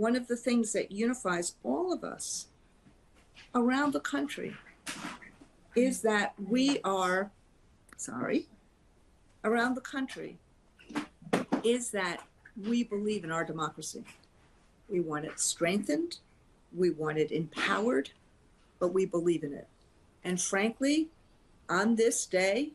one of the things that unifies all of us around the country is that we are, around the country, is that we believe in our democracy. We want it strengthened, we want it empowered, but we believe in it. And frankly, on this day,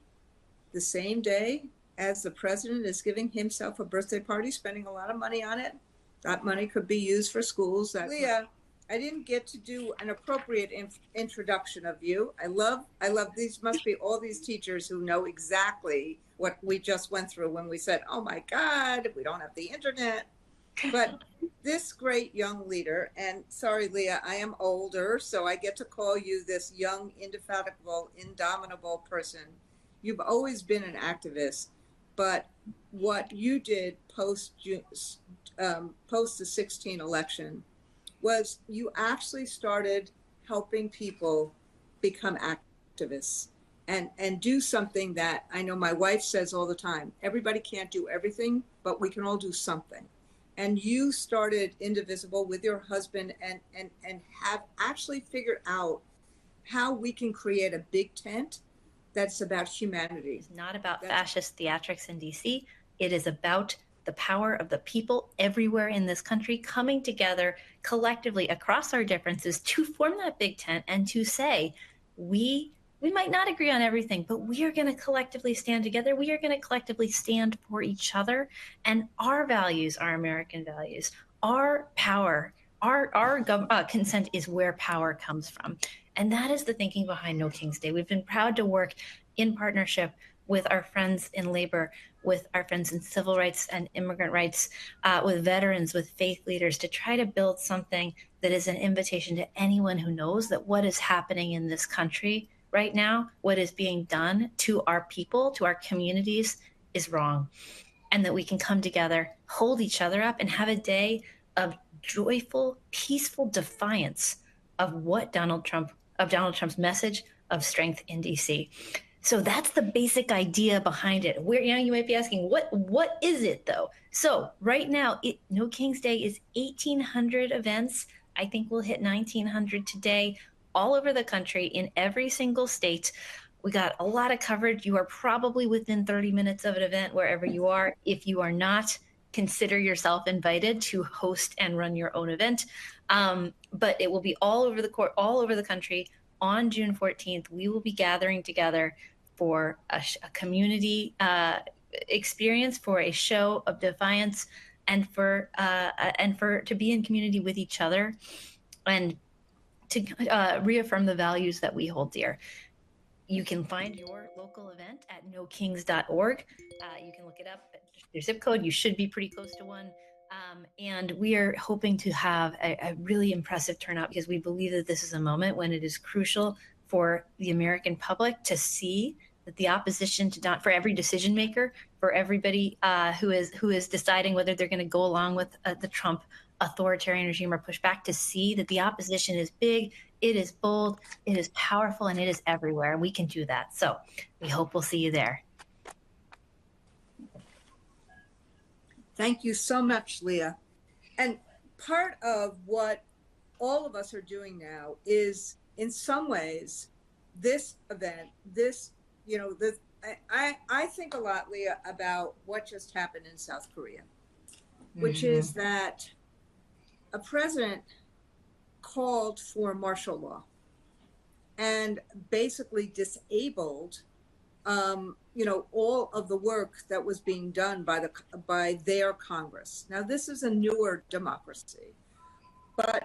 the same day as the president is giving himself a birthday party, spending a lot of money on it, that money could be used for schools. Leah, I didn't get to do an appropriate introduction of you. I love these, must be all these teachers who know exactly what we just went through when we said, oh my God, we don't have the internet. But this great young leader, and sorry, Leah, I am older, so I get to call you this young, indefatigable, indomitable person. You've always been an activist, but what you did post the 16 election was you actually started helping people become activists and do something that I know my wife says all the time. Everybody can't do everything, but we can all do something. And you started Indivisible with your husband and have actually figured out how we can create a big tent that's about humanity. It's not about fascist theatrics in DC. It is about the power of the people everywhere in this country coming together collectively across our differences to form that big tent and to say, we might not agree on everything, but we are going to collectively stand together. We are going to collectively stand for each other, and our values, our American values, our power, our consent is where power comes from. And that is the thinking behind No King's Day. We've been proud to work in partnership with our friends in labor, with our friends in civil rights and immigrant rights, with veterans, with faith leaders, to try to build something that is an invitation to anyone who knows that what is happening in this country right now, what is being done to our people, to our communities, is wrong. And that we can come together, hold each other up, and have a day of joyful, peaceful defiance of what Donald Trump's message of strength in DC. So that's the basic idea behind it. You might be asking, what is it though? So right now, No King's Day is 1,800 events. I think we'll hit 1,900 today, all over the country, in every single state. We got a lot of coverage. You are probably within 30 minutes of an event wherever you are. If you are not, consider yourself invited to host and run your own event. But it will be all over the country. On June 14th, we will be gathering together for a community experience, for a show of defiance, and for to be in community with each other, and to reaffirm the values that we hold dear. You can find your local event at nokings.org. You can look it up at your zip code. You should be pretty close to one. And we are hoping to have a really impressive turnout, because we believe that this is a moment when it is crucial for the American public to see that the opposition for every decision maker, for everybody who is deciding whether they're going to go along with the Trump authoritarian regime or push back, to see that the opposition is big, it is bold, it is powerful, and it is everywhere. And we can do that. So we hope we'll see you there. Thank you so much, Leah. And part of what all of us are doing now is, in some ways, this event, I think a lot, Leah, about what just happened in South Korea, which is that a president called for martial law and basically disabled all of the work that was being done by their Congress. Now, this is a newer democracy, but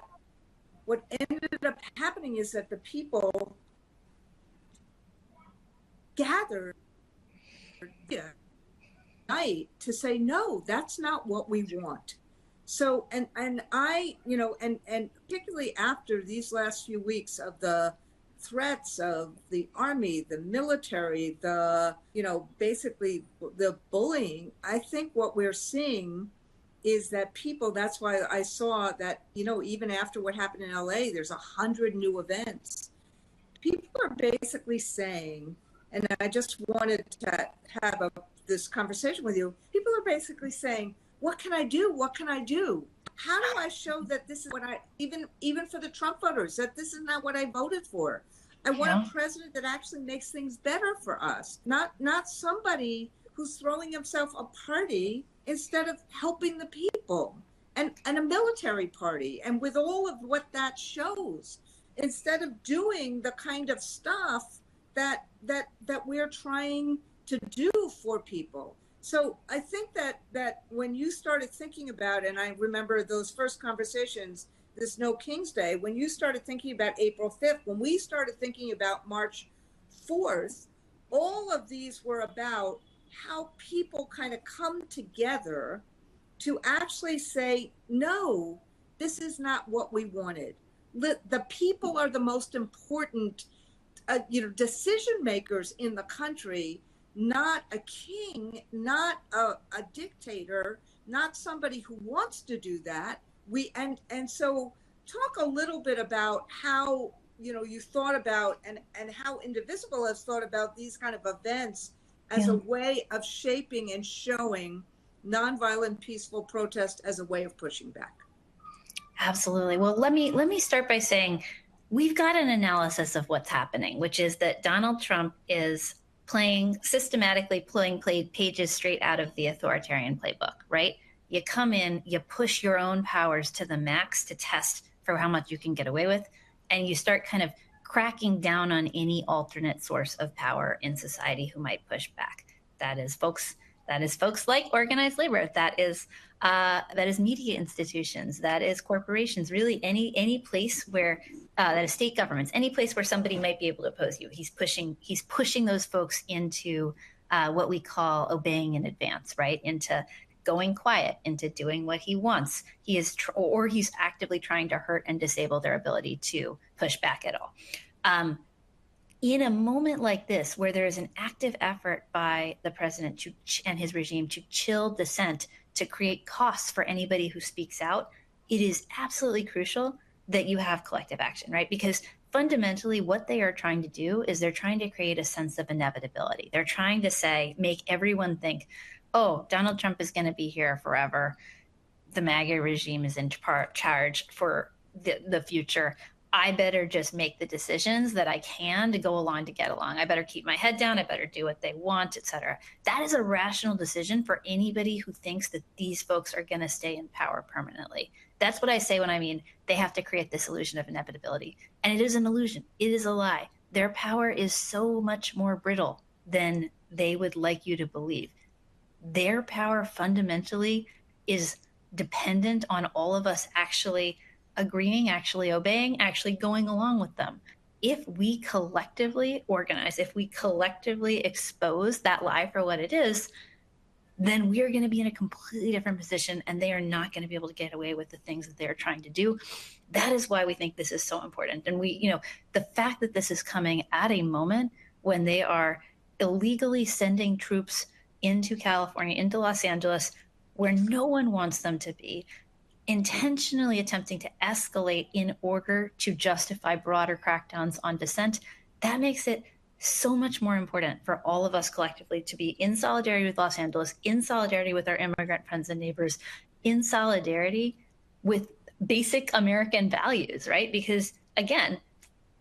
what ended up happening is that the people gathered night to say, no, that's not what we want. So, and I, and particularly after these last few weeks of the threats of the army, the military, basically the bullying, I think what we're seeing is that people, that's why I saw that, even after what happened in LA, there's 100 new events. People are basically saying, and I just wanted to have this conversation with you, people are basically saying, what can I do? What can I do? how do I show that this is what I, even for the Trump voters, that this is not what I voted for? I want a president that actually makes things better for us, not somebody who's throwing himself a party instead of helping the people, and a military party, and with all of what that shows, instead of doing the kind of stuff that we're trying to do for people. So I think that when you started thinking about, and I remember those first conversations, this No King's Day, when you started thinking about April 5th, when we started thinking about March 4th, all of these were about how people kind of come together to actually say, no, this is not what we wanted. The people are the most important decision makers in the country, not a king, not a dictator, not somebody who wants to do that. And so talk a little bit about how you thought about, and how Indivisible has thought about these kind of events as a way of shaping and showing nonviolent peaceful protest as a way of pushing back. Absolutely. Well, let me start by saying we've got an analysis of what's happening, which is that Donald Trump is systematically pulling pages straight out of the authoritarian playbook, right? You come in, you push your own powers to the max to test for how much you can get away with, and you start kind of cracking down on any alternate source of power in society who might push back. That is folks like organized labor. That is media institutions. That is corporations. Really, any place where that is state governments. Any place where somebody might be able to oppose you. He's pushing those folks into what we call obeying in advance, right? Into going quiet, into doing what he wants. He's actively trying to hurt and disable their ability to push back at all. In a moment like this, where there is an active effort by the president and his regime to chill dissent, to create costs for anybody who speaks out, it is absolutely crucial that you have collective action, right? Because fundamentally what they are trying to do is they're trying to create a sense of inevitability. They're trying to make everyone think, oh, Donald Trump is going to be here forever. The MAGA regime is in charge for the future. I better just make the decisions that I can to go along to get along. I better keep my head down. I better do what they want, etc. That is a rational decision for anybody who thinks that these folks are going to stay in power permanently. That's what I say when I mean they have to create this illusion of inevitability. And it is an illusion. It is a lie. Their power is so much more brittle than they would like you to believe. Their power fundamentally is dependent on all of us actually agreeing, actually obeying, actually going along with them. If we collectively organize, if we collectively expose that lie for what it is, then we are going to be in a completely different position, and they are not going to be able to get away with the things that they're trying to do. That is why we think this is so important. And the fact that this is coming at a moment when they are illegally sending troops into California, into Los Angeles, where no one wants them to be, intentionally attempting to escalate in order to justify broader crackdowns on dissent, that makes it so much more important for all of us collectively to be in solidarity with Los Angeles, in solidarity with our immigrant friends and neighbors, in solidarity with basic American values, right? Because again,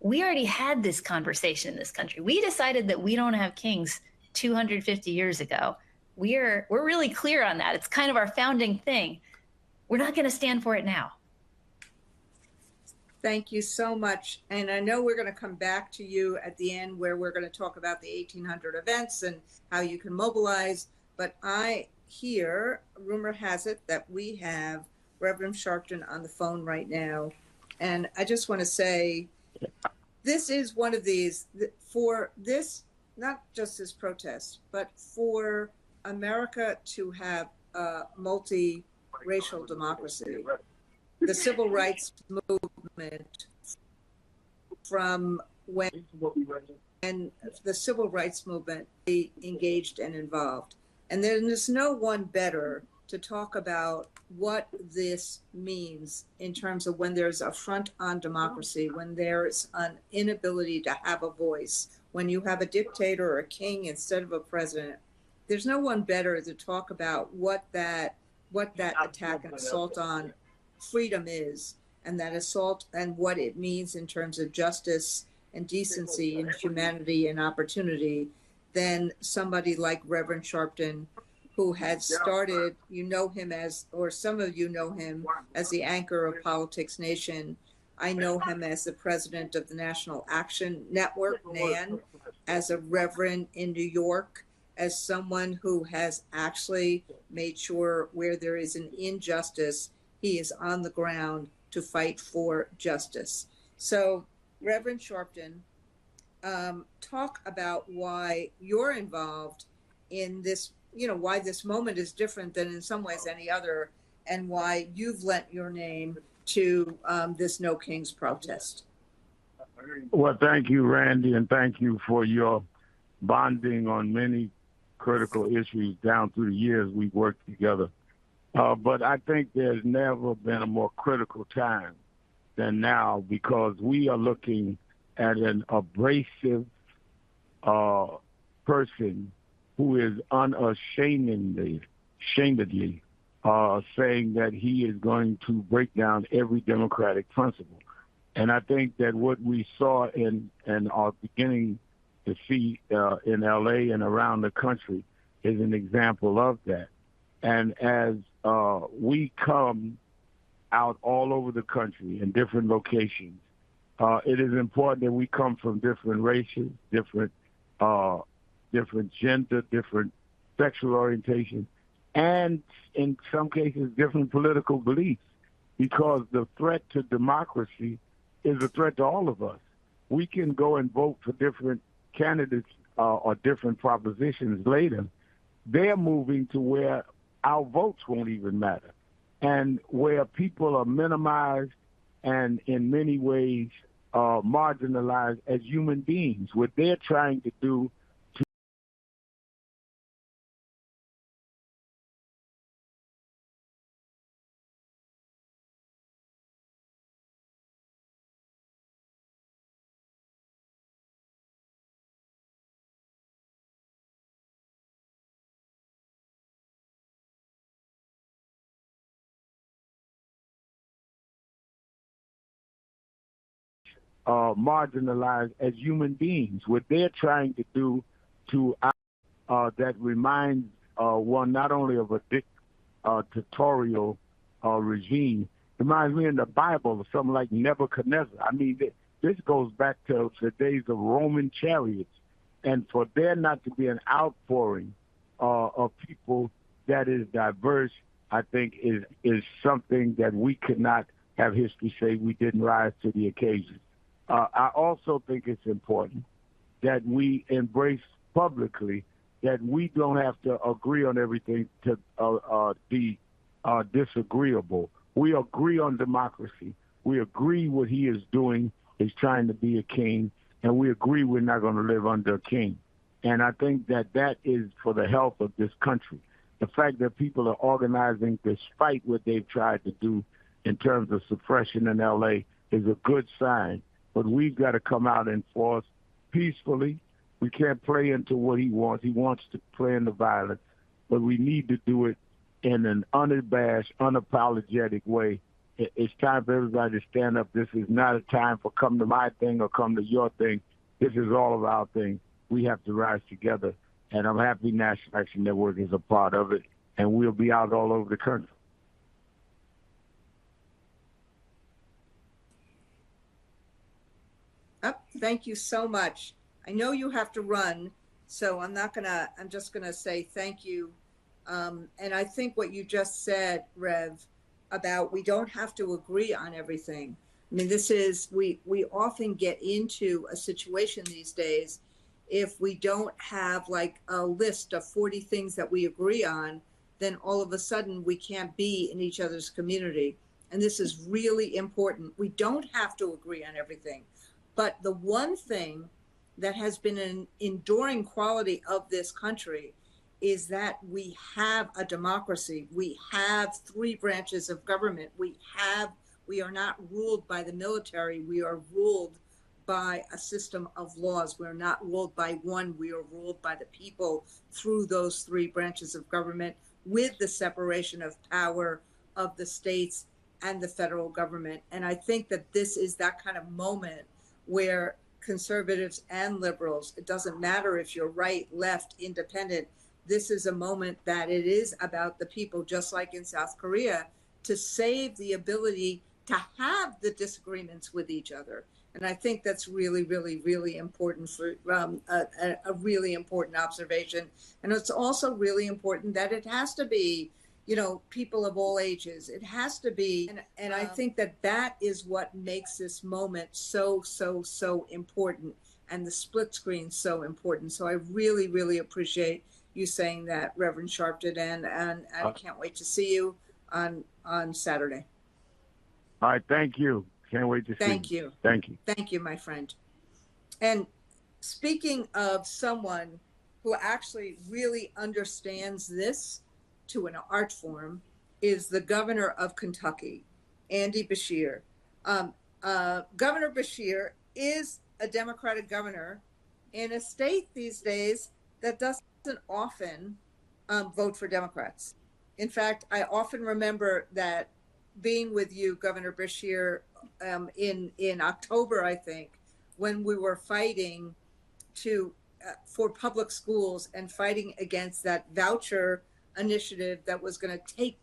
we already had this conversation in this country. We decided that we don't have kings 250 years ago. We're really clear on that. It's kind of our founding thing. We're not going to stand for it now. Thank you so much. And I know we're going to come back to you at the end, where we're going to talk about the 1800 events and how you can mobilize. But I hear, rumor has it, that we have Reverend Sharpton on the phone right now. And I just want to say, this is one of these, for this, not just this protest, but for America to have a multi-racial democracy. The civil rights movement, from when the civil rights movement engaged and involved. And there's no one better to talk about what this means in terms of when there's a front on democracy, when there's an inability to have a voice, when you have a dictator or a king instead of a president. There's no one better to talk about what that attack and assault on freedom is, and that assault and what it means in terms of justice and decency and humanity and opportunity, then somebody like Reverend Sharpton, who had started, you know him as, or some of you know him as the anchor of Politics Nation. I know him as the president of the National Action Network, NAN, as a reverend in New York, as someone who has actually made sure where there is an injustice, he is on the ground to fight for justice. So, Reverend Sharpton, talk about why you're involved in this, why this moment is different than in some ways any other, and why you've lent your name to this No Kings protest. Well, thank you, Randy, and thank you for your bonding on many critical issues down through the years we've worked together. But I think there's never been a more critical time than now, because we are looking at an abrasive person who is unashamedly saying that he is going to break down every democratic principle. And I think that what we saw and are beginning to see in LA and around the country is an example of that. And as we come out all over the country in different locations, it is important that we come from different races, different gender, different sexual orientation, and in some cases, different political beliefs, because the threat to democracy is a threat to all of us. We can go and vote for different candidates or different propositions later. They're moving to where our votes won't even matter, and where people are minimized and in many ways marginalized as human beings. What they're trying to do marginalized as human beings. What they're trying to do to that reminds one not only of a dictatorial regime, reminds me in the Bible of something like Nebuchadnezzar. I mean, this goes back to the days of Roman chariots. And for there not to be an outpouring of people that is diverse, I think is something that we could not have history say we didn't rise to the occasion. I also think it's important that we embrace publicly that we don't have to agree on everything to be disagreeable. We agree on democracy. We agree what he is doing is trying to be a king, and we agree we're not going to live under a king. And I think that is for the health of this country. The fact that people are organizing despite what they've tried to do in terms of suppression in L.A. is a good sign. But we've got to come out and force peacefully. We can't play into what he wants. He wants to play into violence. But we need to do it in an unabashed, unapologetic way. It's time for everybody to stand up. This is not a time for come to my thing or come to your thing. This is all of our thing. We have to rise together. And I'm happy National Action Network is a part of it. And we'll be out all over the country. Oh, thank you so much. I know you have to run, so I'm just gonna say thank you. And I think what you just said, Rev, about we don't have to agree on everything. I mean, we often get into a situation these days, if we don't have like a list of 40 things that we agree on, then all of a sudden we can't be in each other's community. And this is really important. We don't have to agree on everything. But the one thing that has been an enduring quality of this country is that we have a democracy. We have 3 branches of government. We are not ruled by the military. We are ruled by a system of laws. We're not ruled by one. We are ruled by the people through those 3 branches of government, with the separation of power of the states and the federal government. And I think that this is that kind of moment where conservatives and liberals, it doesn't matter if you're right, left, independent, this is a moment that it is about the people, just like in South Korea, to save the ability to have the disagreements with each other. And I think that's really, really, really important for a really important observation. And it's also really important that it has to be, you know, people of all ages. It has to be. And I think that that is what makes this moment so, so, so important. And the split screen so important. So I really, really appreciate you saying that, Reverend Sharpton, and I can't wait to see you on Saturday. All right, thank you. Can't wait to see you. Thank you. Thank you. Thank you, my friend. And speaking of someone who actually really understands this to an art form is the governor of Kentucky, Andy Beshear. Governor Beshear is a Democratic governor in a state these days that doesn't often vote for Democrats. In fact, I often remember that being with you, Governor Beshear, in October, I think, when we were fighting for public schools and fighting against that voucher initiative that was going to take,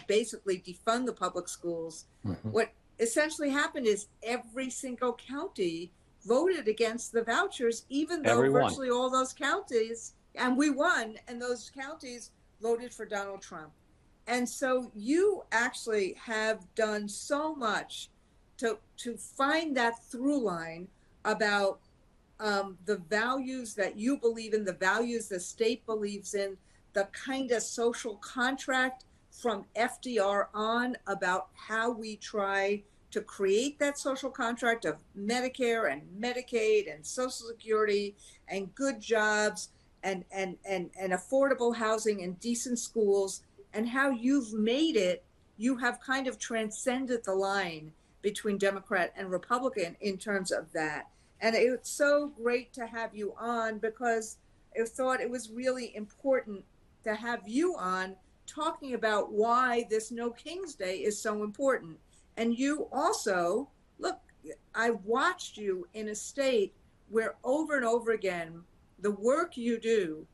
basically defund the public schools. Mm-hmm. What essentially happened is every single county voted against the vouchers, even though virtually all those counties, and we won, and those counties voted for Donald Trump. And so you actually have done so much to find that through line about the values that you believe in, the values the state believes in, the kind of social contract from FDR on about how we try to create that social contract of Medicare and Medicaid and Social Security and good jobs and affordable housing and decent schools, and how you've made it, you have kind of transcended the line between Democrat and Republican in terms of that. And it's so great to have you on, because I thought it was really important to have you on talking about why this No King's Day is so important. And you also, look, I watched you in a state where over and over again, the work you do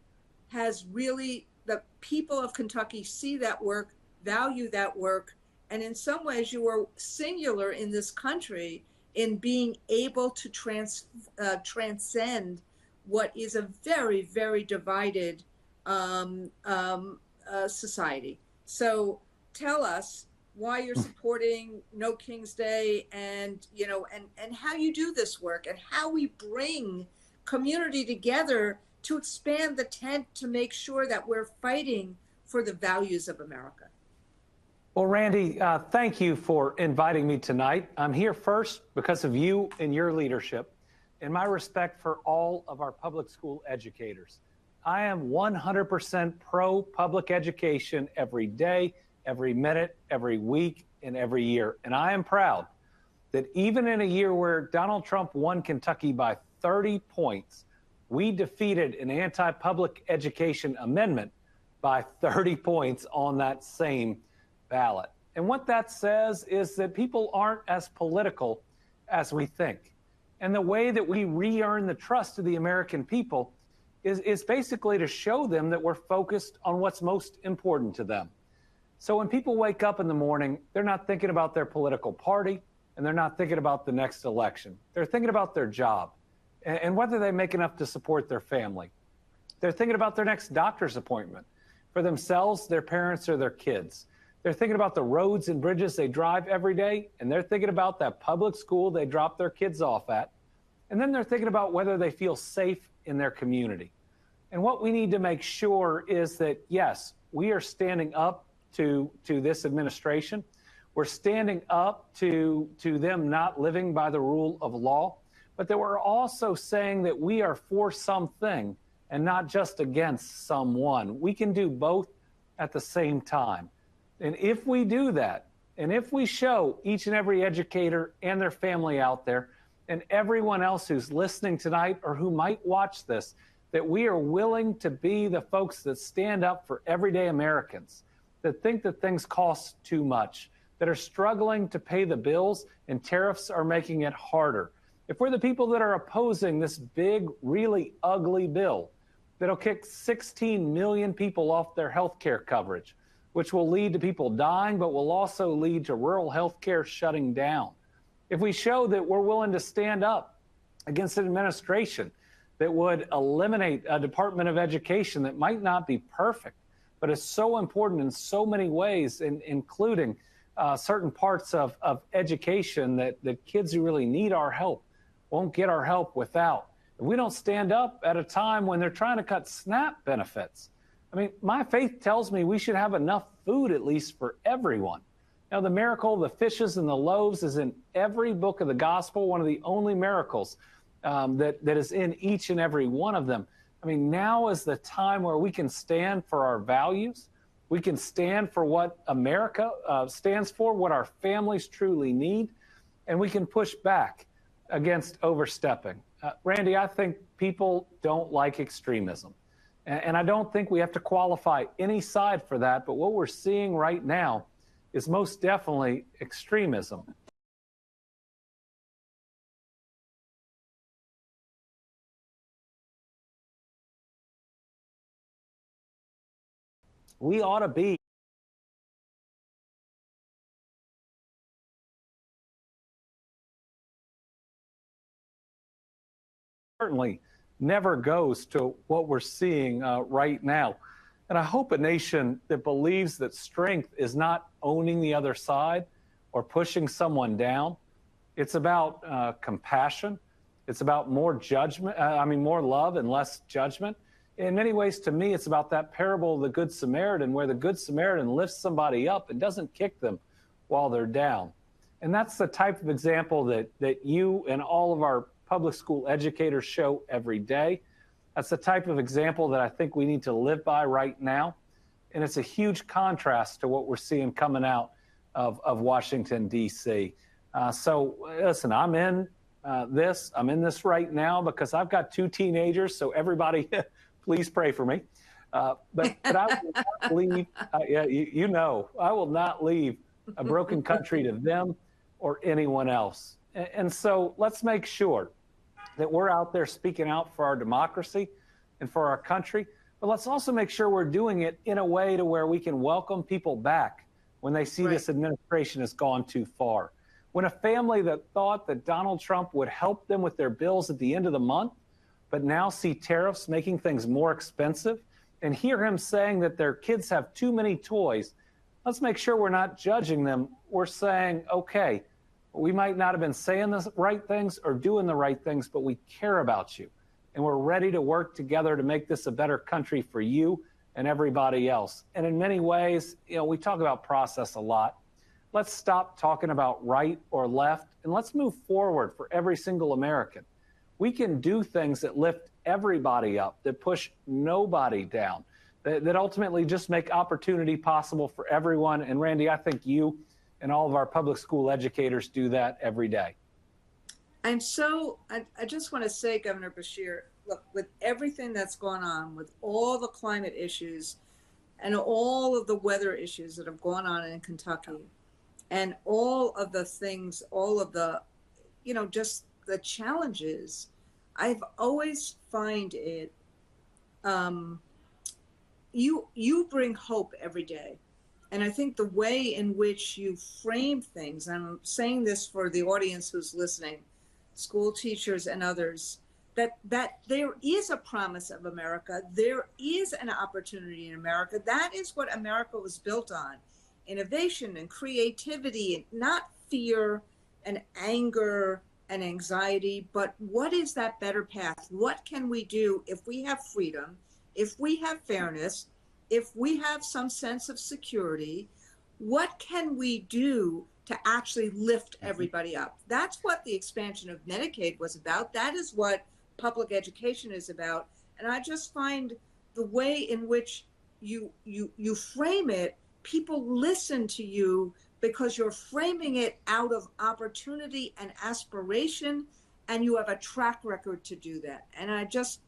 has really, the people of Kentucky see that work, value that work, and in some ways you are singular in this country in being able to transcend what is a very, very divided society. So tell us why you're supporting No King's Day, and how you do this work, and how we bring community together to expand the tent to make sure that we're fighting for the values of America. Well, Randy, thank you for inviting me tonight. I'm here first because of you and your leadership and my respect for all of our public school educators. I am 100% pro public education every day, every minute, every week, and every year. And I am proud that even in a year where Donald Trump won Kentucky by 30 points, we defeated an anti-public education amendment by 30 points on that same ballot. And what that says is that people aren't as political as we think. And the way that we re-earn the trust of the American people is basically to show them that we're focused on what's most important to them. So when people wake up in the morning, they're not thinking about their political party, and they're not thinking about the next election. They're thinking about their job and whether they make enough to support their family. They're thinking about their next doctor's appointment for themselves, their parents, or their kids. They're thinking about the roads and bridges they drive every day, and they're thinking about that public school they drop their kids off at. And then they're thinking about whether they feel safe in their community. And what we need to make sure is that, yes, we are standing up to this administration. We're standing up to them not living by the rule of law, but that we're also saying that we are for something and not just against someone. We can do both at the same time. And if we do that, and if we show each and every educator and their family out there, and everyone else who's listening tonight or who might watch this, that we are willing to be the folks that stand up for everyday Americans, that think that things cost too much, that are struggling to pay the bills, and tariffs are making it harder. If we're the people that are opposing this big, really ugly bill that'll kick 16 million people off their health care coverage, which will lead to people dying, but will also lead to rural health care shutting down. If we show that we're willing to stand up against an administration that would eliminate a Department of Education that might not be perfect, but is so important in so many ways, including certain parts of education that kids who really need our help won't get our help without. If we don't stand up at a time when they're trying to cut SNAP benefits, I mean, my faith tells me we should have enough food at least for everyone. Now, the miracle of the fishes and the loaves is in every book of the gospel, one of the only miracles that is in each and every one of them. I mean, now is the time where we can stand for our values. We can stand for what America stands for, what our families truly need, and we can push back against overstepping. Randy, I think people don't like extremism. And I don't think we have to qualify any side for that. But what we're seeing right now is most definitely extremism. We ought to be certainly never goes to what we're seeing right now. And I hope a nation that believes that strength is not owning the other side or pushing someone down. It's about compassion. It's about more judgment, more love and less judgment. In many ways, to me, it's about that parable of the Good Samaritan, where the Good Samaritan lifts somebody up and doesn't kick them while they're down. And that's the type of example that you and all of our public school educators show every day. That's the type of example that I think we need to live by right now. And it's a huge contrast to what we're seeing coming out of Washington, D.C. So listen, I'm in this right now because I've got 2 teenagers. So everybody, please pray for me. But I will not leave, I will not leave a broken country to them or anyone else. And so let's make sure that we're out there speaking out for our democracy and for our country. But let's also make sure we're doing it in a way to where we can welcome people back when they see this administration has gone too far. When a family that thought that Donald Trump would help them with their bills at the end of the month, but now see tariffs making things more expensive, and hear him saying that their kids have too many toys, let's make sure we're not judging them. We're saying, okay, we might not have been saying the right things or doing the right things, but we care about you. And we're ready to work together to make this a better country for you and everybody else. And in many ways, we talk about process a lot. Let's stop talking about right or left, and let's move forward for every single American. We can do things that lift everybody up, that push nobody down, that ultimately just make opportunity possible for everyone. And Randy, I think you and all of our public school educators do that every day. I just want to say, Governor Beshear, look, with everything that's gone on, with all the climate issues and all of the weather issues that have gone on in Kentucky, and all of the things, all of the, just the challenges, I've always find it, you bring hope every day. And I think the way in which you frame things, and I'm saying this for the audience who's listening, school teachers and others, that there is a promise of America. There is an opportunity in America. That is what America was built on. Innovation and creativity, not fear and anger and anxiety, but what is that better path? What can we do if we have freedom, if we have fairness, if we have some sense of security? What can we do to actually lift everybody up? That's what the expansion of Medicaid was about. That is what public education is about. And I just find the way in which you frame it, people listen to you because you're framing it out of opportunity and aspiration, and you have a track record to do that. And I just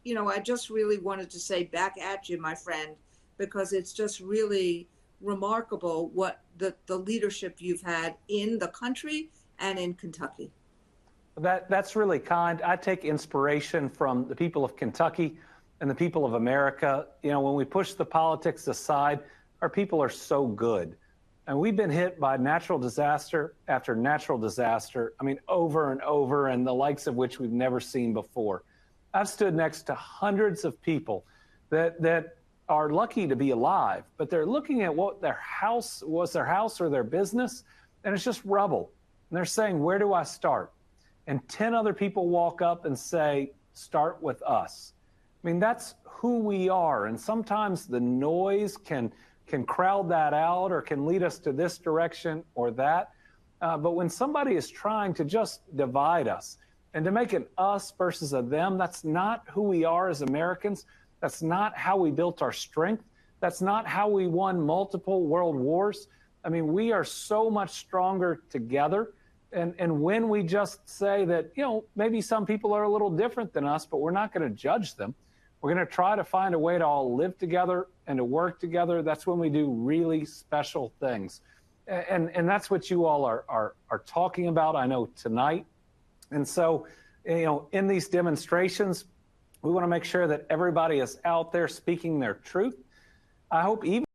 really wanted to say back at you, my friend, because it's just really remarkable what the leadership you've had in the country and in Kentucky. That's really kind. I take inspiration from the people of Kentucky and the people of America. You know, when we push the politics aside, our people are so good. And we've been hit by natural disaster after natural disaster, I mean, over and over, and the likes of which we've never seen before. I've stood next to hundreds of people that are lucky to be alive, but they're looking at what their house was, their house or their business, and it's just rubble. And they're saying, where do I start? And 10 other people walk up and say, start with us. I mean, that's who we are. And sometimes the noise can crowd that out or can lead us to this direction or that. But when somebody is trying to just divide us and to make an us versus a them, that's not who we are as Americans. That's not how we built our strength. That's not how we won multiple world wars. I mean, we are so much stronger together. And when we just say that, you know, maybe some people are a little different than us, but we're not going to judge them. We're going to try to find a way to all live together and to work together. That's when we do really special things. And that's what you all are talking about, I know, tonight. And so, you know, in these demonstrations, we want to make sure that everybody is out there speaking their truth. I hope even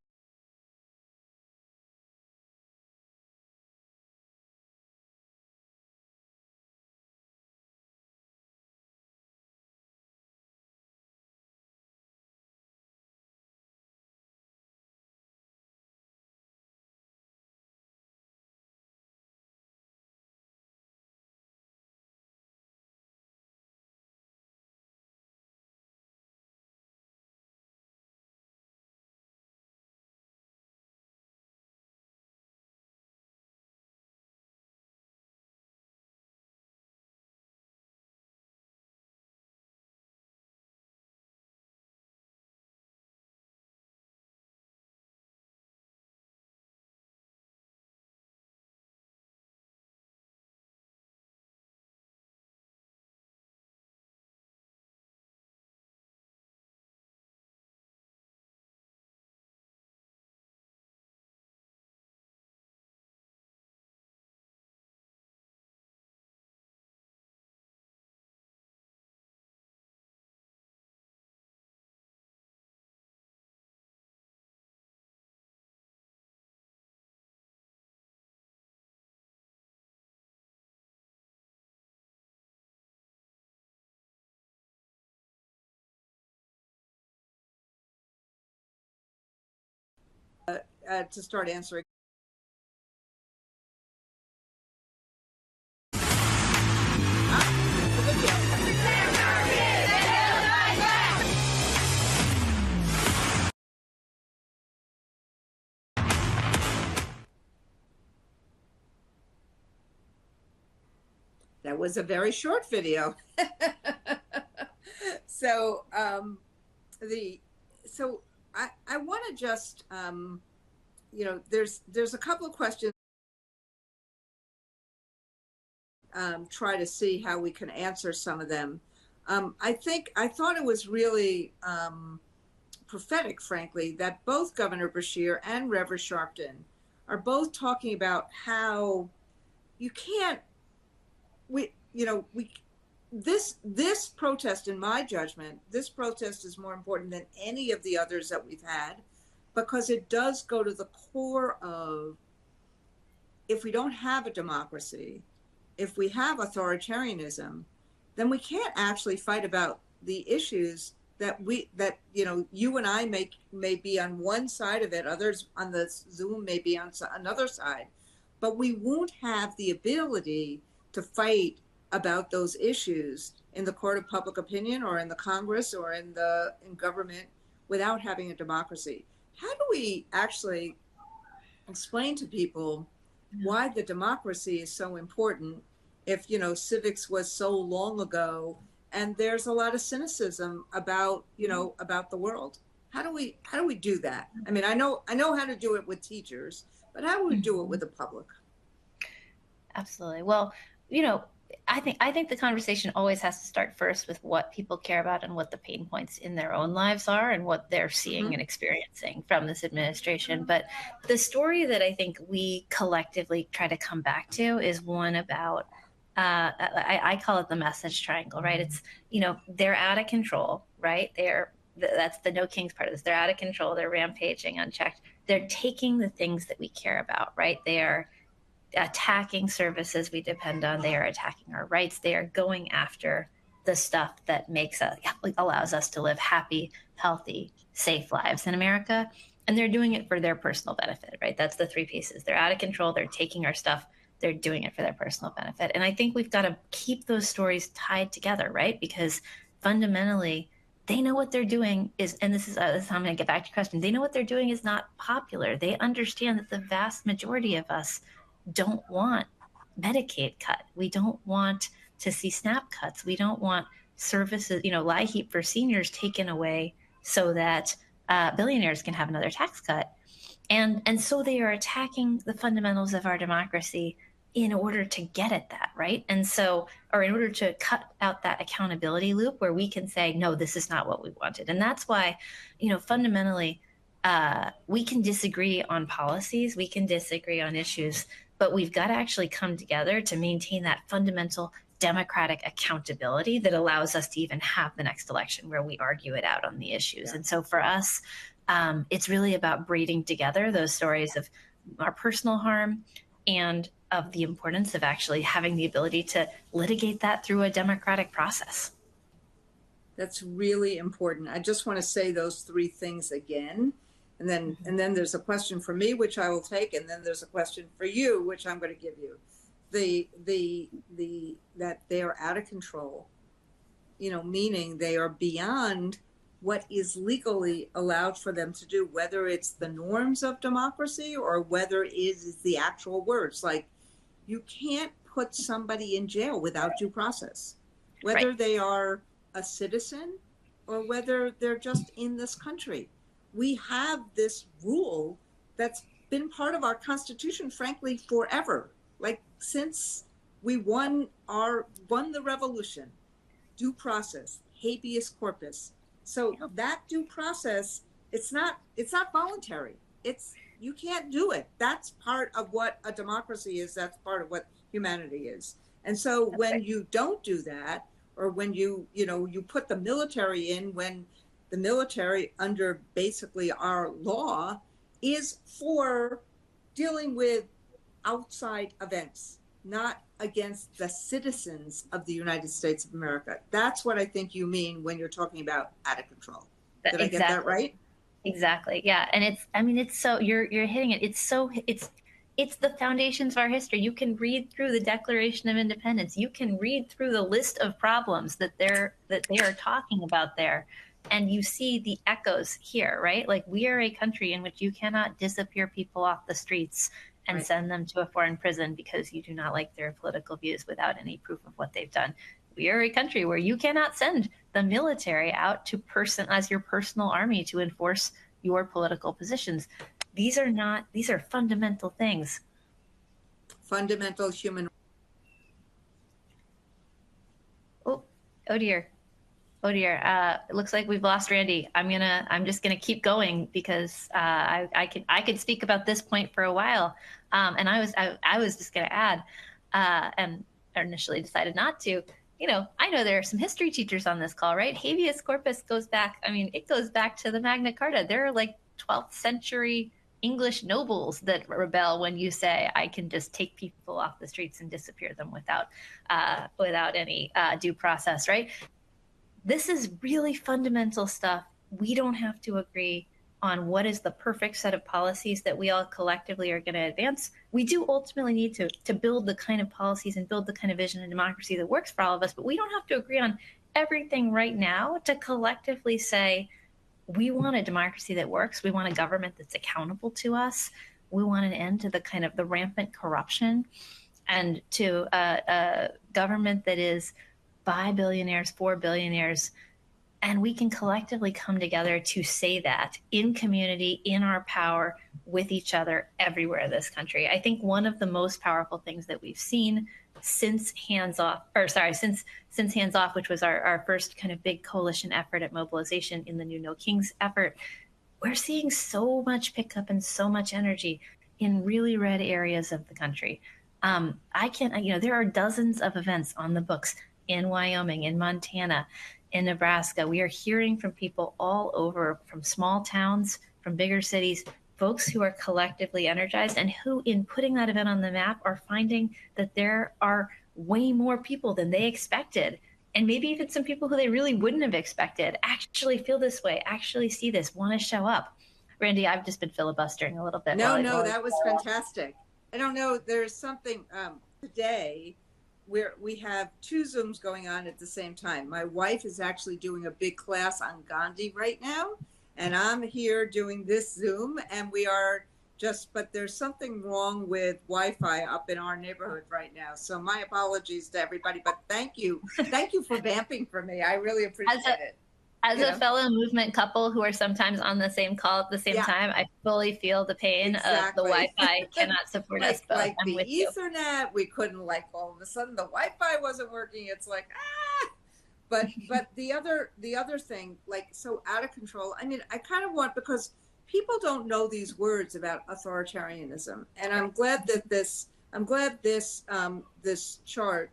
to start answering. That was a very short video. So I want to just you know, there's a couple of questions. Try to see how we can answer some of them. I thought it was really prophetic, frankly, that both Governor Beshear and Reverend Sharpton are both talking about how you can't, this protest, in my judgment, this protest is more important than any of the others that we've had, because it does go to the core of, if we don't have a democracy, if we have authoritarianism, then we can't actually fight about the issues that you and I may be on one side of it, others on the Zoom may be on another side, but we won't have the ability to fight about those issues in the court of public opinion or in the Congress or in government without having a democracy. How do we actually explain to people why the democracy is so important if, civics was so long ago and there's a lot of cynicism about, about the world? How do we do that? I mean, I know how to do it with teachers, but how do we do it with the public? Absolutely. Well, I think the conversation always has to start first with what people care about and what the pain points in their own lives are and what they're seeing and experiencing from this administration. But the story that I think we collectively try to come back to is one about I call it the message triangle, right? It's, they're out of control, right? That's the no kings part of this. They're out of control. They're rampaging unchecked. They're taking the things that we care about, right? They are attacking services we depend on. They are attacking our rights. They are going after the stuff that allows us to live happy, healthy, safe lives in America. And they're doing it for their personal benefit, right? That's the three pieces. They're out of control. They're taking our stuff. They're doing it for their personal benefit. And I think we've got to keep those stories tied together, right? Because fundamentally, they know what they're doing is, and this is how I'm going to get back to your question. They know what they're doing is not popular. They understand that the vast majority of us don't want Medicaid cut. We don't want to see SNAP cuts. We don't want services, LIHEAP for seniors taken away so that billionaires can have another tax cut. And so they are attacking the fundamentals of our democracy in order to get at that, right? And so, or in order to cut out that accountability loop where we can say, no, this is not what we wanted. And that's why, fundamentally, we can disagree on policies, we can disagree on issues, but we've got to actually come together to maintain that fundamental democratic accountability that allows us to even have the next election where we argue it out on the issues. Yeah. And so for us, it's really about braiding together those stories of our personal harm and of the importance of actually having the ability to litigate that through a democratic process. That's really important. I just want to say those three things again. And then there's a question for me, which I will take, and then there's a question for you, which I'm going to give you. That they are out of control, meaning they are beyond what is legally allowed for them to do, whether it's the norms of democracy or whether it is the actual words. Like, you can't put somebody in jail without due process, whether they are a citizen or whether they're just in this country. We have this rule that's been part of our Constitution, frankly, forever. Like, since we won the revolution, due process, habeas corpus. So that due process, it's not voluntary. You can't do it. That's part of what a democracy is. That's part of what humanity is. And so when you don't do that, or when you put the military in, when the military under basically our law is for dealing with outside events, not against the citizens of the United States of America. That's what I think you mean when you're talking about out of control. Did I get that right? Exactly. Yeah. And it's so you're hitting it. It's the foundations of our history. You can read through the Declaration of Independence. You can read through the list of problems that they are talking about there. And you see the echoes here, right? Like, we are a country in which you cannot disappear people off the streets and send them to a foreign prison because you do not like their political views without any proof of what they've done. We are a country where you cannot send the military out as your personal army to enforce your political positions. These are fundamental things. Fundamental human. Oh dear. It looks like we've lost Randy. I'm just gonna keep going because I could speak about this point for a while. And I was just gonna add, and initially decided not to. I know there are some history teachers on this call, right? Habeas corpus goes back. It goes back to the Magna Carta. There are like 12th century English nobles that rebel when you say, I can just take people off the streets and disappear them without any due process, right? This is really fundamental stuff. We don't have to agree on what is the perfect set of policies that we all collectively are going to advance. We do ultimately need to build the kind of policies and build the kind of vision and democracy that works for all of us, but we don't have to agree on everything right now to collectively say, we want a democracy that works. We want a government that's accountable to us. We want an end to the rampant corruption, and to a government that is by billionaires, for billionaires. And we can collectively come together to say that in community, in our power, with each other everywhere in this country. I think one of the most powerful things that we've seen since Hands Off, since Hands Off, which was our first kind of big coalition effort at mobilization in the New No Kings effort, we're seeing so much pickup and so much energy in really red areas of the country. There are dozens of events on the books in Wyoming, in Montana, in Nebraska. We are hearing from people all over, from small towns, from bigger cities, folks who are collectively energized and who, in putting that event on the map, are finding that there are way more people than they expected. And maybe even some people who they really wouldn't have expected actually feel this way, actually see this, want to show up. Randy, I've just been filibustering a little bit. No, that was fantastic. I don't know, there's something today where we have two Zooms going on at the same time. My wife is actually doing a big class on Gandhi right now, and I'm here doing this Zoom, and we are but there's something wrong with Wi-Fi up in our neighborhood right now. So my apologies to everybody, but thank you. Thank you for vamping for me. I really appreciate it. As a fellow movement couple who are sometimes on the same call at the same time, I fully feel the pain of the Wi-Fi cannot support us both. Like the Ethernet, we couldn't, like, all of a sudden the Wi-Fi wasn't working. It's like, But the other thing, like, so out of control. I mean, I kind of want, because people don't know these words about authoritarianism, and I'm glad that this chart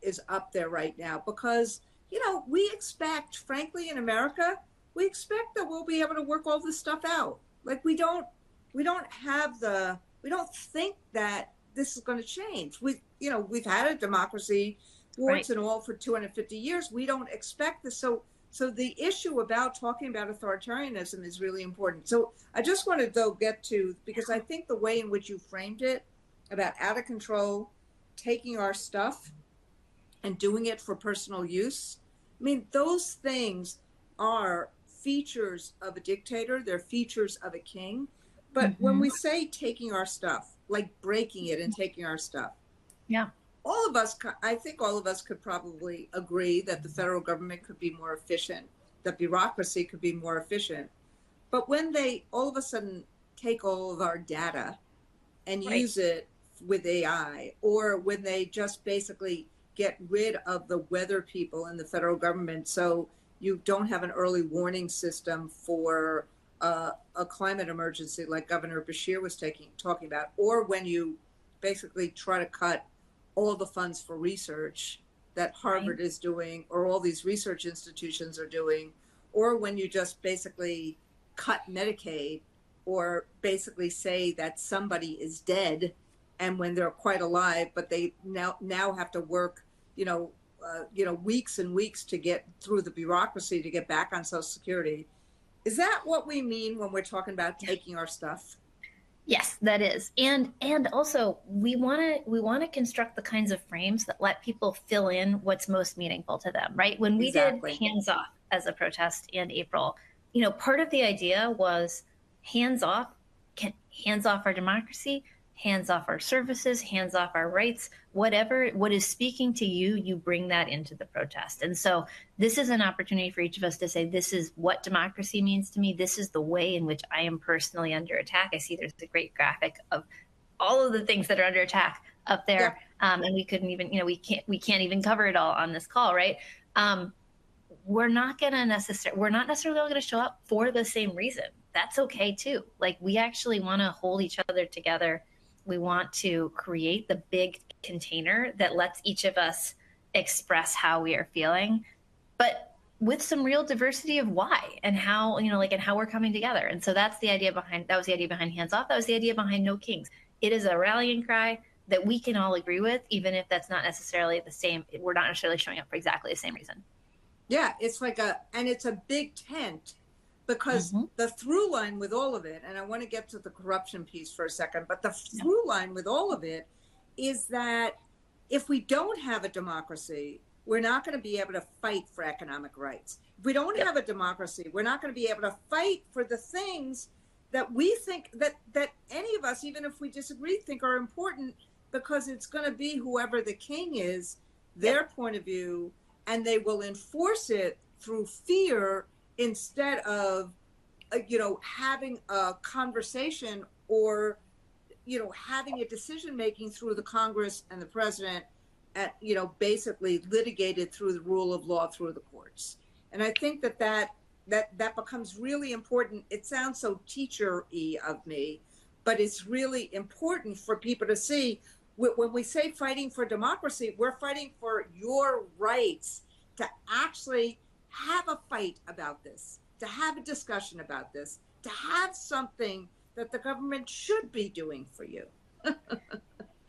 is up there right now, because we expect, frankly, in America, we expect that we'll be able to work all this stuff out. Like, we don't think that this is going to change. We've had a democracy, warts and all, for 250 years. We don't expect this. So the issue about talking about authoritarianism is really important. So I just want to, though, get to, because I think the way in which you framed it about out of control, taking our stuff and doing it for personal use, I mean, those things are features of a dictator. They're features of a king. But when we say taking our stuff, like breaking it and taking our stuff, I think all of us could probably agree that the federal government could be more efficient, that bureaucracy could be more efficient. But when they all of a sudden take all of our data and use it with AI, or when they just basically get rid of the weather people in the federal government, so you don't have an early warning system for a climate emergency like Governor Beshear was talking about, or when you basically try to cut all the funds for research that Harvard is doing, or all these research institutions are doing, or when you just basically cut Medicaid, or basically say that somebody is dead, and when they're quite alive, but they now have to work, weeks and weeks to get through the bureaucracy to get back on Social Security. Is that what we mean when we're talking about taking our stuff? Yes, that is. And also we want to construct the kinds of frames that let people fill in what's most meaningful to them, right? When we did Hands Off as a protest in April, part of the idea was hands off our democracy, hands off our services, hands off our rights, what is speaking to you, you bring that into the protest. And so this is an opportunity for each of us to say, this is what democracy means to me. This is the way in which I am personally under attack. I see there's a great graphic of all of the things that are under attack up there. And we couldn't even, we can't even cover it all on this call, right? We're not necessarily all going to show up for the same reason. That's okay too. Like, we actually want to hold each other together. We want to create the big container that lets each of us express how we are feeling, but with some real diversity of why and how, and how we're coming together. And so that was the idea behind Hands Off. That was the idea behind No Kings. It is a rallying cry that we can all agree with, even if that's not necessarily the same. We're not necessarily showing up for exactly the same reason. Yeah, it's it's a big tent. Because the through line with all of it, and I want to get to the corruption piece for a second, but the through line with all of it is that if we don't have a democracy, we're not going to be able to fight for economic rights. If we don't have a democracy, we're not going to be able to fight for the things that we think that any of us, even if we disagree, think are important, because it's going to be whoever the king is, their point of view, and they will enforce it through fear, instead of, having a conversation or, having a decision making through the Congress and the president basically litigated through the rule of law through the courts. And I think that becomes really important. It sounds so teacher-y of me, but it's really important for people to see when we say fighting for democracy, we're fighting for your rights to actually have a fight about this, to have a discussion about this, to have something that the government should be doing for you.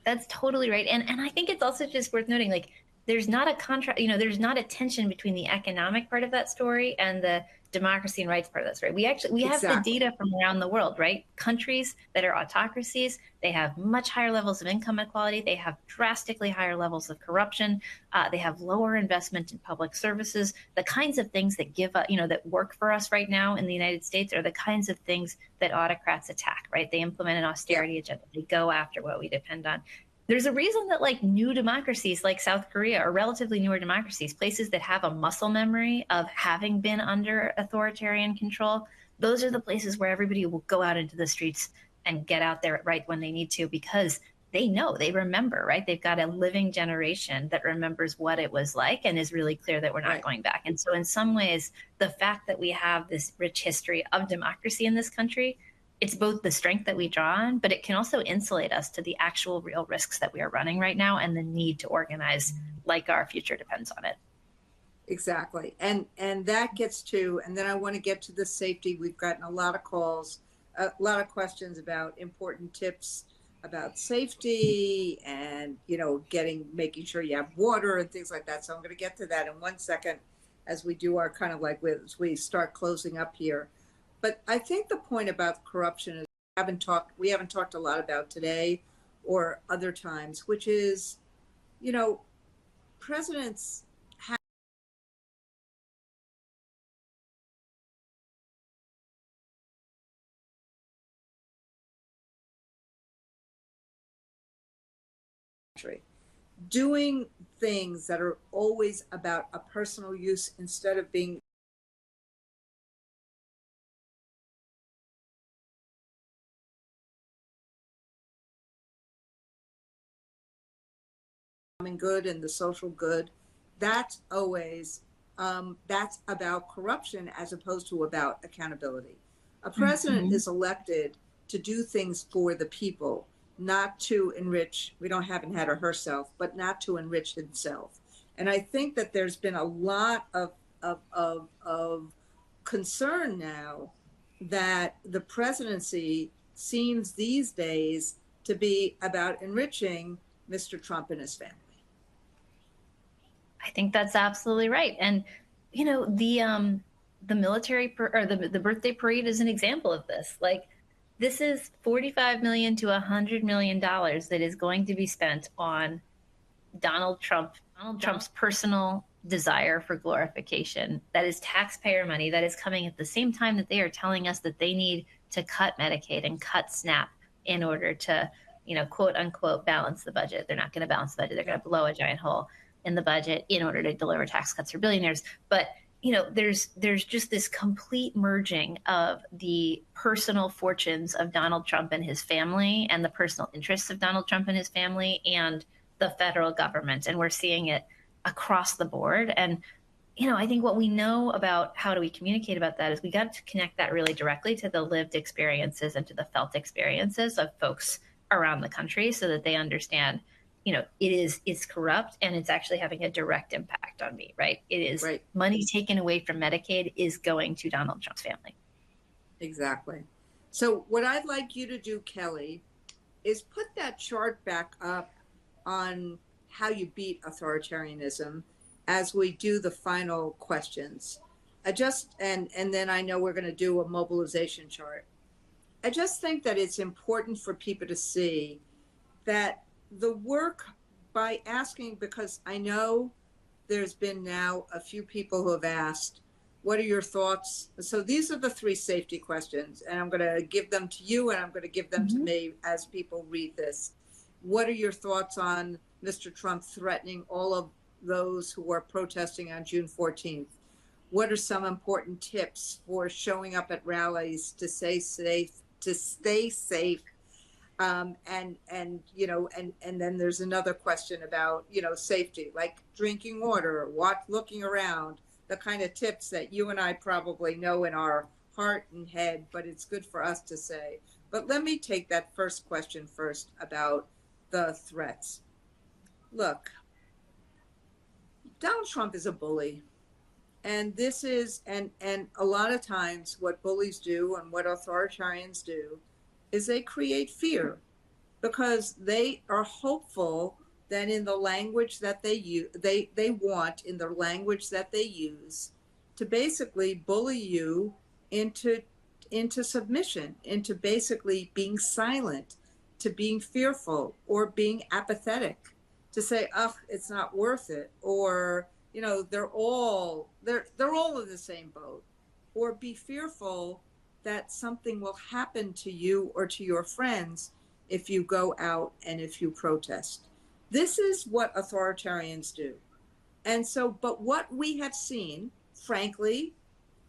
That's totally right. And I think it's also just worth noting, like, there's not a contract, there's not a tension between the economic part of that story and the democracy and rights part of that story. We have the data from around the world, right? Countries that are autocracies, they have much higher levels of income inequality. They have drastically higher levels of corruption. They have lower investment in public services. The kinds of things that that work for us right now in the United States are the kinds of things that autocrats attack, right? They implement an austerity agenda. They go after what we depend on. There's a reason that new democracies like South Korea are relatively newer democracies, places that have a muscle memory of having been under authoritarian control. Those are the places where everybody will go out into the streets and get out there right when they need to, because they know, they remember, right? They've got a living generation that remembers what it was like and is really clear that we're not going back. And so in some ways, the fact that we have this rich history of democracy in this country, it's both the strength that we draw on, but it can also insulate us to the actual real risks that we are running right now and the need to organize like our future depends on it. Exactly. And that gets to, and then I want to get to the safety. We've gotten a lot of calls, a lot of questions about important tips about safety and, making sure you have water and things like that. So I'm going to get to that in 1 second as we do our as we start closing up here. But I think the point about corruption is we haven't talked a lot about today or other times, which is, presidents have doing things that are always about a personal use instead of being good and the social good. That's always that's about corruption as opposed to about accountability. A president is elected to do things for the people, not to enrich. We haven't had her herself, but not to enrich himself. And I think that there's been a lot of concern now that the presidency seems these days to be about enriching Mr. Trump and his family. I think that's absolutely right. And, the military or the birthday parade is an example of this. This is $45 million to $100 million that is going to be spent on Donald Trump's personal desire for glorification. That is taxpayer money that is coming at the same time that they are telling us that they need to cut Medicaid and cut SNAP in order to, quote unquote, balance the budget. They're not going to balance the budget. They're going to blow a giant hole in the budget in order to deliver tax cuts for billionaires. But there's just this complete merging of the personal fortunes of Donald Trump and his family and the personal interests of Donald Trump and his family and the federal government. And we're seeing it across the board. And, I think what we know about how do we communicate about that is we got to connect that really directly to the lived experiences and to the felt experiences of folks around the country so that they understand, it's corrupt and it's actually having a direct impact on me, right? It is money taken away from Medicaid is going to Donald Trump's family. Exactly. So what I'd like you to do, Kelly, is put that chart back up on how you beat authoritarianism as we do the final questions. And then I know we're going to do a mobilization chart. I just think that it's important for people to see that the work by asking, because I know there's been now a few people who have asked, what are your thoughts? So these are the 3 safety questions, and I'm going to give them to you and I'm going to give them to me as people read this. What are your thoughts on Mr. Trump threatening all of those who are protesting on June 14th? What are some important tips for showing up at rallies to stay safe And then there's another question about, safety, like drinking water, looking around, the kind of tips that you and I probably know in our heart and head, but it's good for us to say. But let me take that first question first about the threats. Look, Donald Trump is a bully. And this is, and a lot of times what bullies do and what authoritarians do is they create fear, because they are hopeful that in the language that they use, they want in the language that they use to basically bully you into submission, into basically being silent, to being fearful or being apathetic, to say, oh, it's not worth it, or they're all in the same boat, or be fearful that something will happen to you or to your friends if you go out and if you protest. This is what authoritarians do. And so, but what we have seen, frankly,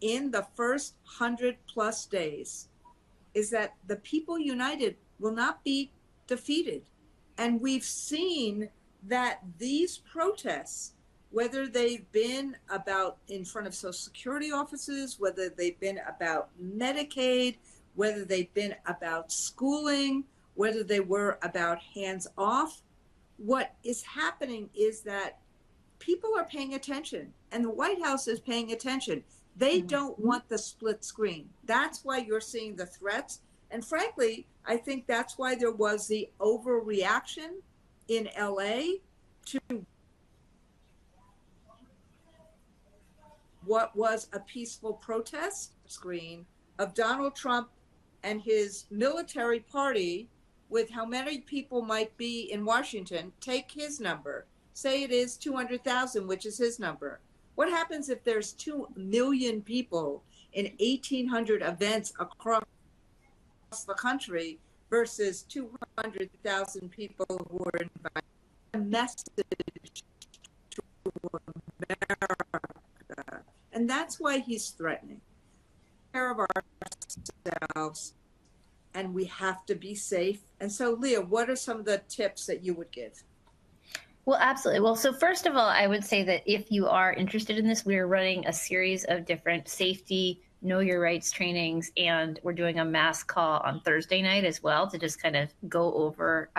in the first 100+ days is that the people united will not be defeated. And we've seen that these protests, whether they've been about in front of Social Security offices, whether they've been about Medicaid, whether they've been about schooling, whether they were about hands off, what is happening is that people are paying attention, and the White House is paying attention. They don't want the split screen. That's why you're seeing the threats. And frankly, I think that's why there was the overreaction in LA to what was a peaceful protest screen of Donald Trump and his military party, with how many people might be in Washington. Take his number. Say it is 200,000, which is his number. What happens if there's 2 million people in 1,800 events across the country versus 200,000 people who are invited? A message to America. And that's why he's threatening. Care of ourselves, and we have to be safe. And so, Leah, what are some of the tips that you would give? Well, absolutely. Well, so first of all, I would say that if you are interested in this, we're running a series of different safety, know your rights trainings, and we're doing a mass call on Thursday night as well to just kind of go over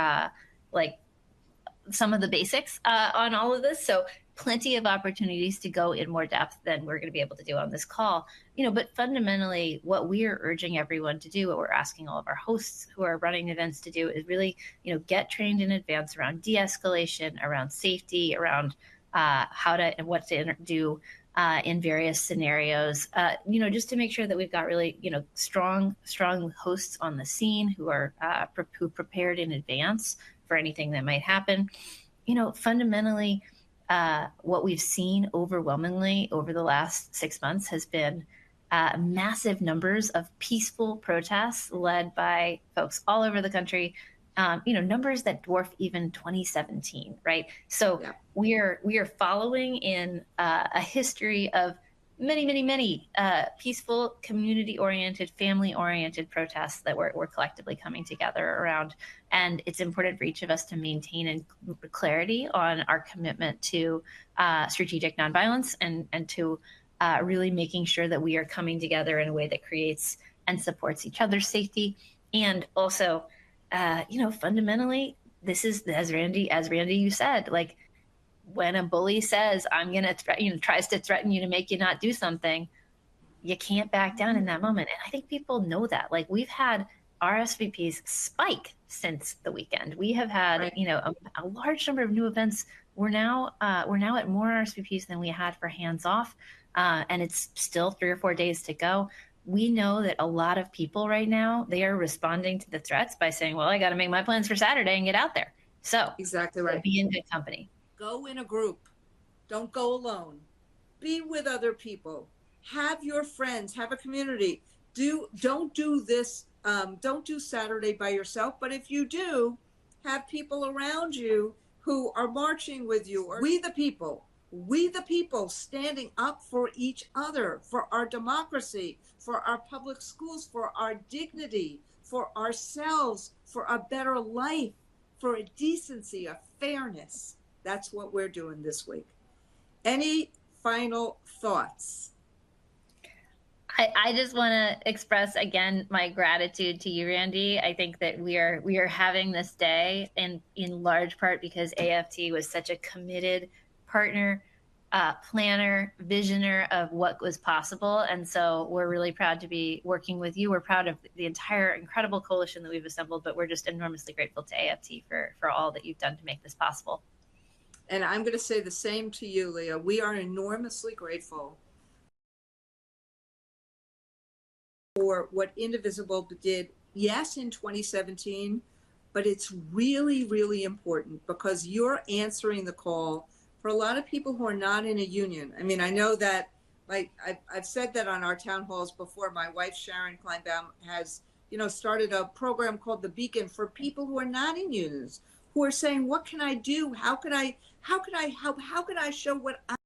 like some of the basics on all of this. So plenty of opportunities to go in more depth than we're going to be able to do on this call. But fundamentally, what we are urging everyone to do, what we're asking all of our hosts who are running events to do, is really, get trained in advance around de-escalation, around safety, around how to and what to do in various scenarios. Just to make sure that we've got really, strong hosts on the scene who are who prepared in advance for anything that might happen. Fundamentally, what we've seen overwhelmingly over the last 6 months has been massive numbers of peaceful protests led by folks all over the country, numbers that dwarf even 2017, right? So yeah. we are following in a history of many peaceful, community-oriented, family-oriented protests that we're collectively coming together around. And it's important for each of us to maintain clarity on our commitment to strategic nonviolence and to really making sure that we are coming together in a way that creates and supports each other's safety. And also, fundamentally, this is, as Randy, you said, like, when a bully says, I'm going to threaten, tries to threaten you to make you not do something, you can't back down in that moment. And I think people know that. Like, we've had RSVPs spike since the weekend. We have had, a large number of new events. We're now at more RSVPs than we had for hands off. And it's still 3 or 4 days to go. We know that a lot of people right now, they are responding to the threats by saying, well, I got to make my plans for Saturday and get out there. So exactly right. Be in good company. Go in a group. Don't go alone. Be with other people. Have your friends. Have a community. Don't do this. Don't do Saturday by yourself. But if you do, have people around you who are marching with you. Or we the people standing up for each other, for our democracy, for our public schools, for our dignity, for ourselves, for a better life, for a decency, a fairness. That's what we're doing this week. Any final thoughts? I just want to express again my gratitude to you, Randy. I think that we are having this day in large part because AFT was such a committed partner, planner, visioner of what was possible. And so we're really proud to be working with you. We're proud of the entire incredible coalition that we've assembled, but we're just enormously grateful to AFT for all that you've done to make this possible. And I'm going to say the same to you, Leah. We are enormously grateful for what Indivisible did, yes, in 2017, but it's really, really important because you're answering the call for a lot of people who are not in a union. I mean, I know that, like, I've said that on our town halls before. My wife, Sharon Kleinbaum, has, started a program called The Beacon for people who are not in unions, who are saying, what can I do? How can I help? How can I show what I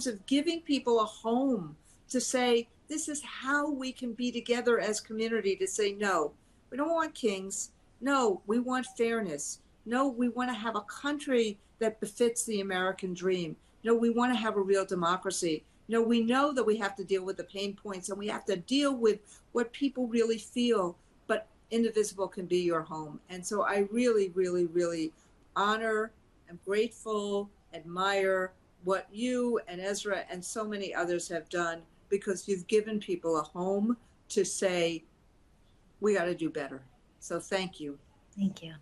of giving people a home to say, this is how we can be together as community, to say, no, we don't want kings. No, we want fairness. No, we want to have a country that befits the American dream. No, we want to have a real democracy. No, we know that we have to deal with the pain points and we have to deal with what people really feel, but Indivisible can be your home. And so I really, really, really honor, am grateful, admire what you and Ezra and so many others have done, because you've given people a home to say, we got to do better. So thank you. Thank you.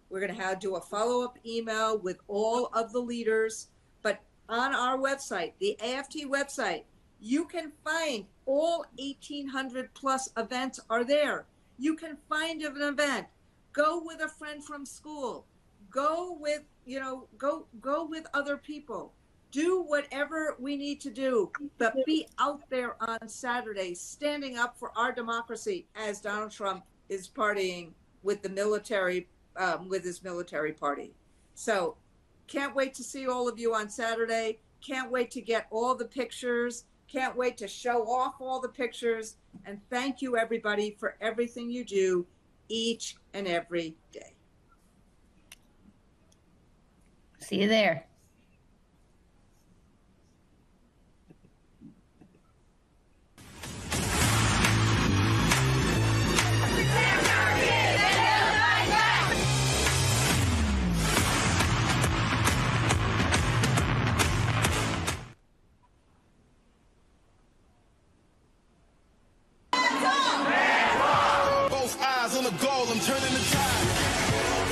We're going to do a follow-up email with all of the leaders, but on our website, the AFT website, you can find all 1,800 plus events are there. You can find an event. Go with a friend from school. Go with, go with other people. Do whatever we need to do, but be out there on Saturday, standing up for our democracy as Donald Trump is partying with the military, with his military party. So can't wait to see all of you on Saturday. Can't wait to get all the pictures. Can't wait to show off all the pictures. And thank you, everybody, for everything you do each and every day. See you there. On the goal, I'm turning the tide.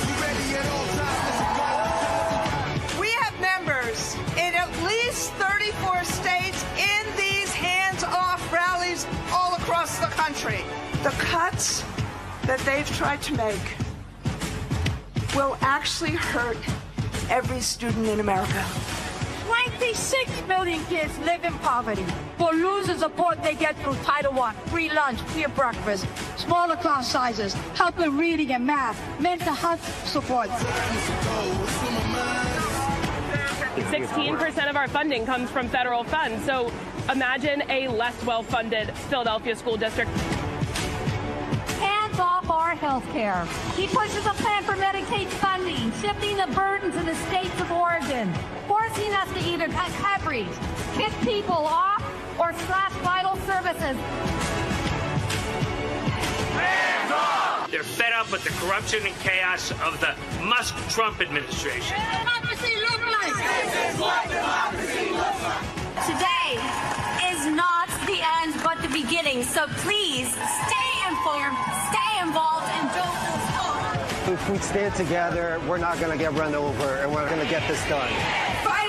You ready at all times? Let's go. We have members in at least 34 states in these hands-off rallies all across the country. The cuts that they've tried to make will actually hurt every student in America. 26 million kids live in poverty. Will lose the support they get through Title I, free lunch, free breakfast, smaller class sizes, help with reading and math, mental health support. 16% of our funding comes from federal funds. So imagine a less well-funded Philadelphia school district. Hands off our health care. He pushes a plan for Medicaid funding, shifting the burden to the states of origin, forcing us to either cut coverage, kick people off, or slash vital services. Hands off! They're fed up with the corruption and chaos of the Musk-Trump administration. Democracy look like. This is what democracy looks like. Today is not the end, but the beginning. So please stay informed, stay involved, and don't postpone. If we stand together, we're not going to get run over, and we're going to get this done. Fight